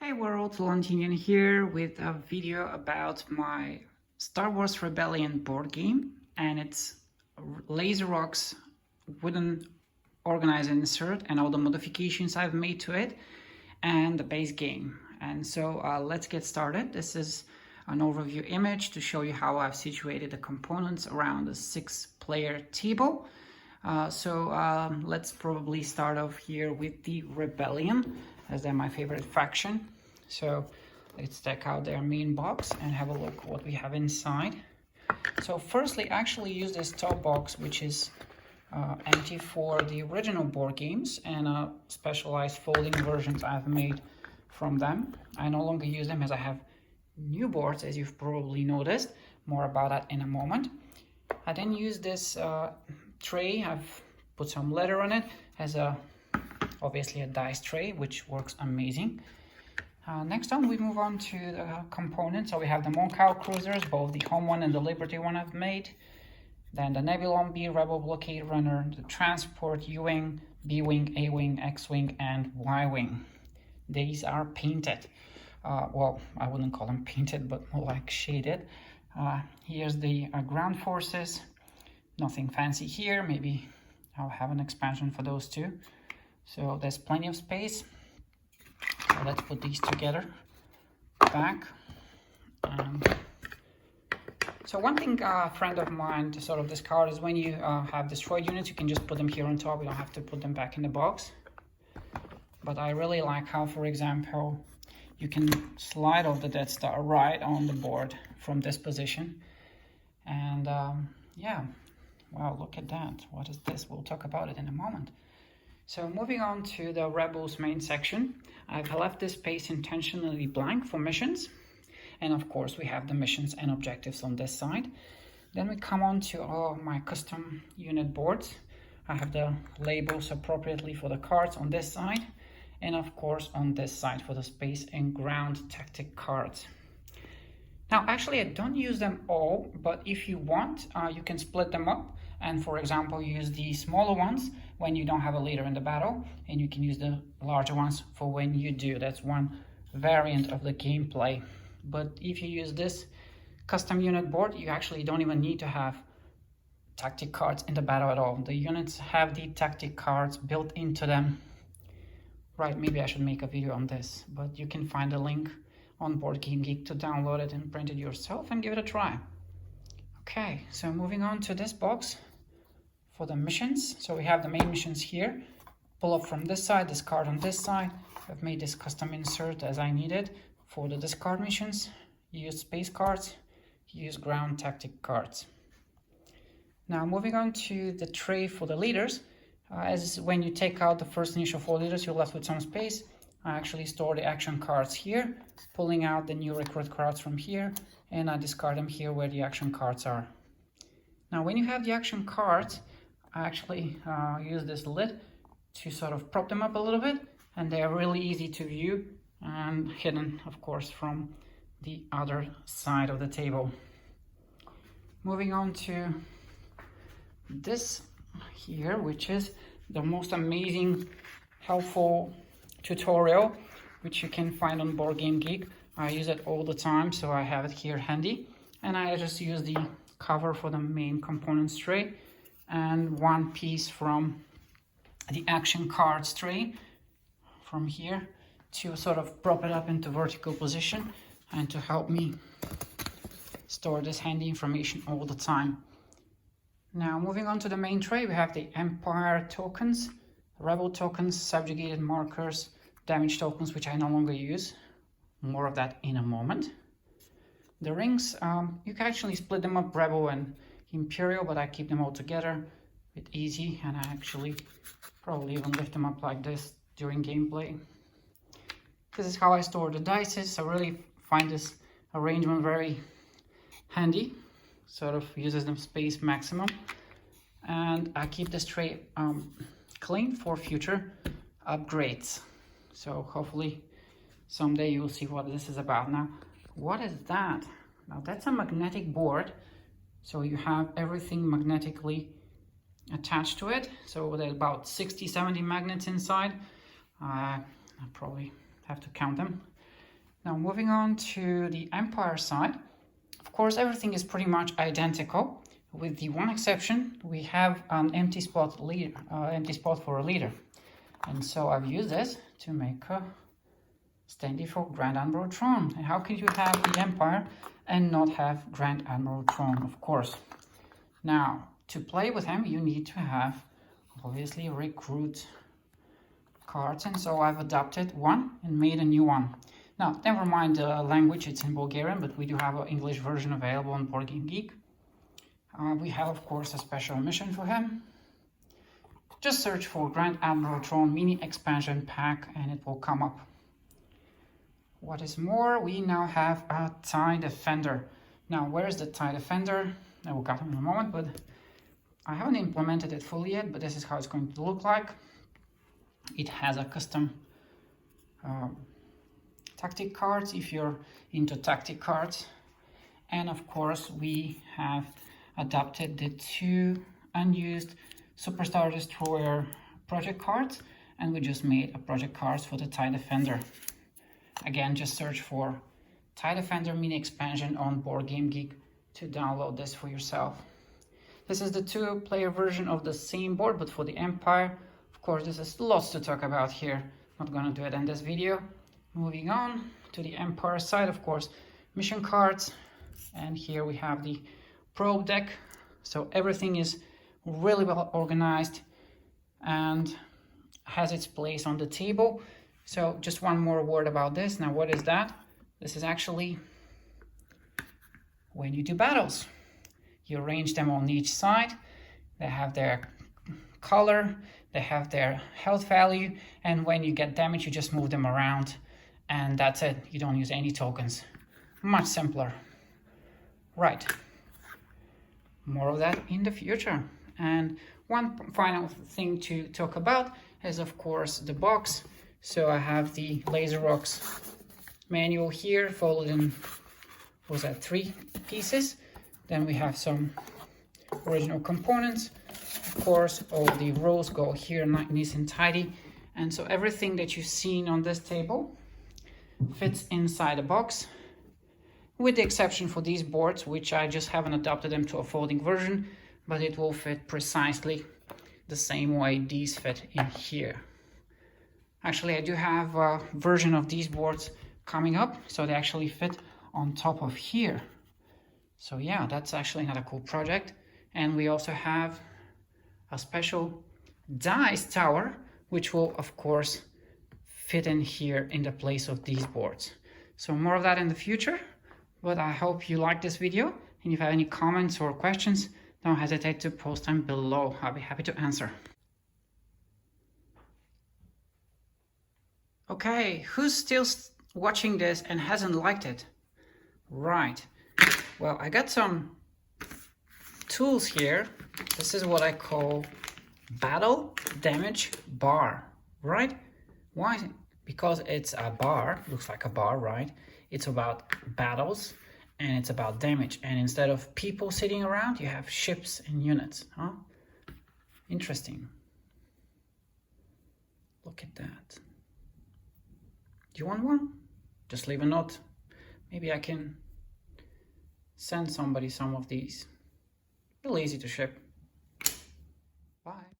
Hi world, Launching here with a video about my Star Wars Rebellion board game, and it's Laserox wooden organizer insert and all the modifications I've made to it and the base game. And so let's get started. This is an overview image to show you how I've situated the components around the 6-player table. Let's probably start off here with the Rebellion, as they're my favorite faction. So let's check out their main box and have a look what we have inside. So firstly, I actually use this top box, which is empty for the original board games and specialized folding versions I've made from them. I no longer use them as I have new boards, as you've probably noticed. More about that in a moment. I then use this tray. I've put some leather on it as obviously a dice tray, which works amazing. Next on, we move on to the components. So we have the Moncal cruisers, both the home one and the Liberty one I've made. Then the Nebulon B Rebel blockade runner, the transport U-wing, B-wing, A-wing, X-wing, and Y-wing. These are painted. Well, I wouldn't call them painted, but more like shaded. Here's the ground forces. Nothing fancy here. Maybe I'll have an expansion for those two. So there's plenty of space. So let's put these together back. So one thing a friend of mine to sort of discard is when you have destroyed units, you can just put them here on top. You don't have to put them back in the box. But I really like how, for example, you can slide off the Death Star right on the board from this position. And yeah, wow, look at that. What is this? We'll talk about it in a moment. So moving on to the Rebels main section, I've left this space intentionally blank for missions. And of course, we have the missions and objectives on this side. Then we come on to all my custom unit boards. I have the labels appropriately for the cards on this side. And of course, on this side for the space and ground tactic cards. Now, actually, I don't use them all, but if you want, you can split them up. And for example, use the smaller ones when you don't have a leader in the battle, and you can use the larger ones for when you do. That's one variant of the gameplay. But if you use this custom unit board, you actually don't even need to have tactic cards in the battle at all. The units have the tactic cards built into them. Right, maybe I should make a video on this, but you can find a link on Board Game Geek to download it and print it yourself and give it a try. Okay, so moving on to this box for the missions. So we have the main missions here. Pull up from this side, discard on this side. I've made this custom insert as I needed. For the discard missions, use space cards, use ground tactic cards. Now moving on to the tray for the leaders. As when you take out the first initial 4 leaders, you're left with some space. I actually store the action cards here, pulling out the new recruit cards from here, and I discard them here where the action cards are. Now when you have the action cards, I actually use this lid to sort of prop them up a little bit, and they are really easy to view and hidden, of course, from the other side of the table. Moving on to this here, which is the most amazing, helpful tutorial, which you can find on Board Game Geek. I use it all the time, so I have it here handy. And I just use the cover for the main components tray and one piece from the action cards tray from here to sort of prop it up into vertical position and to help me store this handy information all the time. Now moving on to the main tray, we have the Empire tokens, Rebel tokens, subjugated markers, damage tokens, which I no longer use. More of that in a moment. The rings, you can actually split them up, Rebel and Imperial, but I keep them all together. It's easy, and I actually probably even lift them up like this during gameplay. This is how I store the dice. I really find this arrangement very handy. Sort of uses the space maximum. And I keep this tray clean for future upgrades. So hopefully someday you'll see what this is about. Now, what is that? Now that's a magnetic board. So you have everything magnetically attached to it. So there's about 60-70 magnets inside. I probably have to count them. Now moving on to the Empire side, of course everything is pretty much identical, with the one exception. We have an empty spot for a leader, and so I've used this to make a standee for Grand Admiral Thrawn. And how can you have the Empire and not have Grand Admiral Thrawn? Of course. Now, to play with him, you need to have obviously recruit cards, and so I've adopted one and made a new one. Now, never mind the language, it's in Bulgarian, but we do have an English version available on Board Game Geek. We have, of course, a special mission for him. Just search for Grand Admiral Thrawn mini expansion pack and it will come up. What is more, we now have a TIE Defender. Now, where is the TIE Defender? I will cut him in a moment, but I haven't implemented it fully yet, but this is how it's going to look like. It has a custom tactic cards if you're into tactic cards, and of course we have adapted the 2 unused Superstar Destroyer project cards, and we just made a project cards for the TIE Defender. Again, just search for TIE Defender mini expansion on Board Game Geek to download this for yourself. This is the 2-player version of the same board, but for the Empire. Of course, this is lots to talk about here. Not gonna do it in this video. Moving on to the Empire side, of course, mission cards, and here we have the probe deck. So everything is really well organized and has its place on the table. So just one more word about this. Now, what is that? This is actually when you do battles. You arrange them on each side. They have their color, they have their health value, and when you get damage, you just move them around. And that's it. You don't use any tokens. Much simpler. Right. More of that in the future. And one final thing to talk about is, of course, the box. So I have the Laserox manual here, folded in, what was that, 3 pieces. Then we have some original components. Of course, all the rows go here nice and tidy. And so everything that you've seen on this table fits inside a box, with the exception for these boards, which I just haven't adapted them to a folding version, but it will fit precisely the same way these fit in here. Actually, I do have a version of these boards coming up, so they actually fit on top of here. So yeah, that's actually another cool project. And we also have a special dice tower, which will, of course, fit in here in the place of these boards. So more of that in the future, but I hope you like this video, and if you have any comments or questions, don't hesitate to post them below. I'll be happy to answer. Okay, who's still watching this and hasn't liked it? Right, well, I got some tools here. This is what I call battle damage bar, right? Why? Because it's a bar, looks like a bar, right? It's about battles and it's about damage. And instead of people sitting around, you have ships and units, huh? Interesting. Look at that. Do you want one? Just leave a note. Maybe I can send somebody some of these. Real easy to ship.